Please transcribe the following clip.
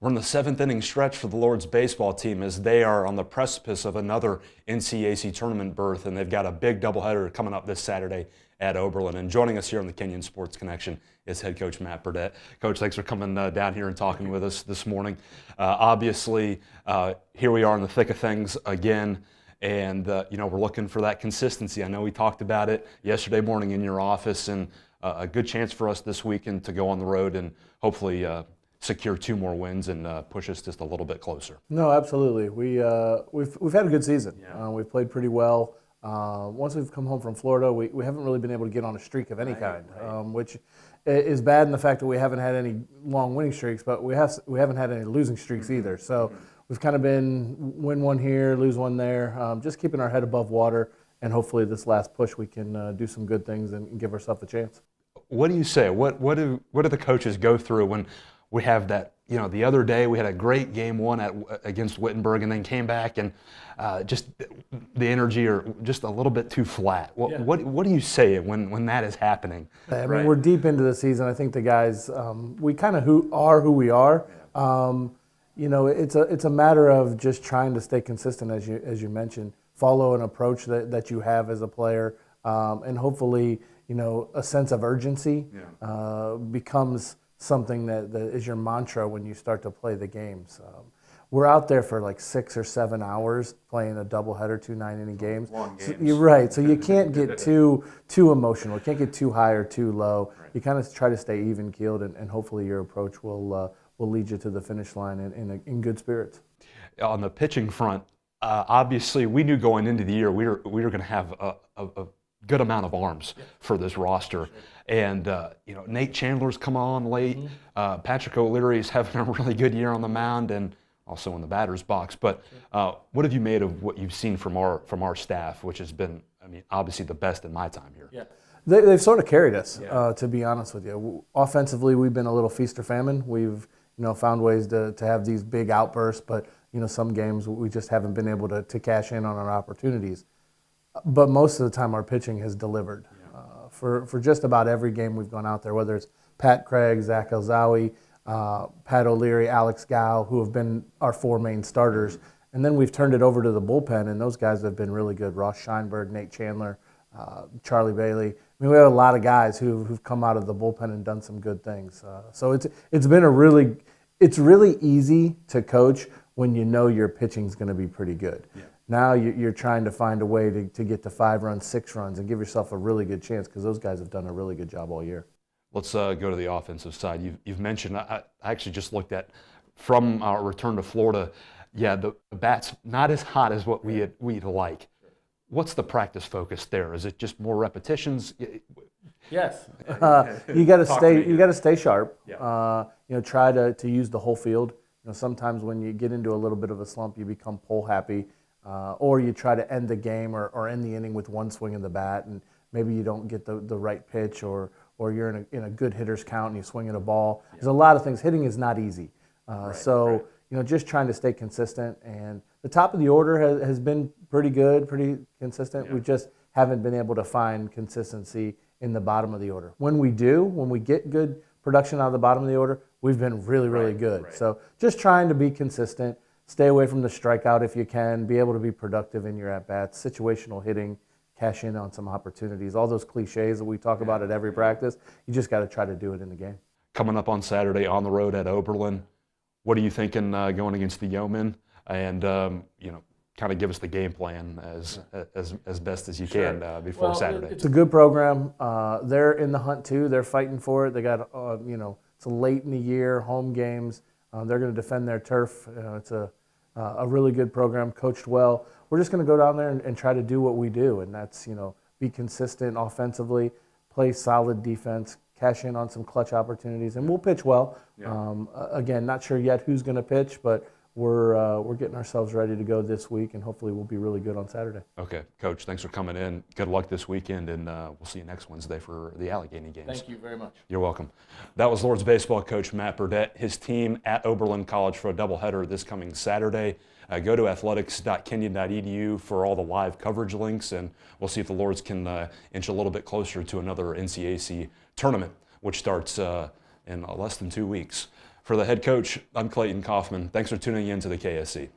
We're in the 7th inning stretch for the Lord's baseball team as they are on the precipice of another NCAC tournament berth, and they've got a big doubleheader coming up this Saturday at Oberlin. And joining us here on the Kenyon Sports Connection is head coach Matt Burdette. Coach, thanks for coming down here and talking with us this morning. Obviously, here we are in the thick of things again, and we're looking for that consistency. I know we talked about it yesterday morning in your office, and a good chance for us this weekend to go on the road and hopefully secure 2 more wins and push us just a little bit closer. No, absolutely. We've had a good season. Yeah. We've played pretty well. Once we've come home from Florida, we haven't really been able to get on a streak of any kind, which is bad in the fact that we haven't had any long winning streaks, but we haven't had any losing streaks either. So we've kind of been win one here, lose one there, just keeping our head above water, and hopefully this last push we can do some good things and give ourselves a chance. What do you say? What do the coaches go through when we have that? The other day we had a great game 1 against Wittenberg, and then came back and just the energy are just a little bit too flat. What do you say when that is happening? I mean, we're deep into the season. I think the guys, we kind of are who we are. It's a matter of just trying to stay consistent, as you mentioned, follow an approach that you have as a player, and hopefully a sense of urgency becomes something that is your mantra when you start to play the games. We're out there for like 6 or 7 hours playing a doubleheader, 2 9-inning games. Long games. So you're right. So you can't get too emotional. You can't get too high or too low. Right. You kind of try to stay even keeled, and hopefully your approach will lead you to the finish line in good spirits. On the pitching front, obviously we knew going into the year we were going to have a good amount of arms for this roster. Sure. And, Nate Chandler's come on late. Patrick O'Leary's having a really good year on the mound and also in the batter's box. But what have you made of what you've seen from our staff, which has been, obviously the best in my time here? Yeah. They've sort of carried us, to be honest with you. Offensively, we've been a little feast or famine. We've, found ways to have these big outbursts, but, some games we just haven't been able to cash in on our opportunities. But most of the time our pitching has delivered. For just about every game we've gone out there, whether it's Pat Craig, Zach Elzawi, Pat O'Leary, Alex Gow, who have been our 4 main starters. And then we've turned it over to the bullpen, and those guys have been really good. Ross Scheinberg, Nate Chandler, Charlie Bailey. We have a lot of guys who've come out of the bullpen and done some good things. So it's been it's really easy to coach when you know your pitching's going to be pretty good. Yeah. Now you're trying to find a way to get to 5 runs, 6 runs, and give yourself a really good chance, because those guys have done a really good job all year. Let's go to the offensive side. You've mentioned, I actually just looked at, from our return to Florida, the bat's not as hot as what we'd like. What's the practice focus there? Is it just more repetitions? Yes. You got to stay sharp. Yeah. Try to use the whole field. Sometimes when you get into a little bit of a slump, you become pole happy. Or you try to end the game or end the inning with 1 swing of the bat, and maybe you don't get the right pitch, or you're in a good hitter's count and you swing at a ball. There's a lot of things. Hitting is not easy. Just trying to stay consistent. And the top of the order has been pretty good, pretty consistent. Yeah. We just haven't been able to find consistency in the bottom of the order. When we get good production out of the bottom of the order, we've been really, really good. Right. So just trying to be consistent. Stay away from the strikeout if you can. Be able to be productive in your at-bats. Situational hitting. Cash in on some opportunities. All those cliches that we talk about at every practice. You just got to try to do it in the game. Coming up on Saturday on the road at Oberlin, what are you thinking going against the Yeomen? And kind of give us the game plan as best as you can before Saturday. It's a good program. They're in the hunt too. They're fighting for it. They got it's late in the year, home games. They're going to defend their turf. It's a really good program, coached well. We're just going to go down there and try to do what we do, and that's be consistent offensively, play solid defense, cash in on some clutch opportunities, and we'll pitch well. Yeah. Again, not sure yet who's going to pitch, but we're getting ourselves ready to go this week, and hopefully we'll be really good on Saturday. Okay, Coach, thanks for coming in. Good luck this weekend, and we'll see you next Wednesday for the Allegheny games. Thank you very much. You're welcome. That was Lord's baseball coach Matt Burdette. His team at Oberlin College for a doubleheader this coming Saturday. Go to athletics.kenyon.edu for all the live coverage links, and we'll see if the Lords can inch a little bit closer to another NCAC tournament, which starts in less than 2 weeks. For For the head coach, I'm Clayton Kaufman. Thanks for tuning in to the KSC.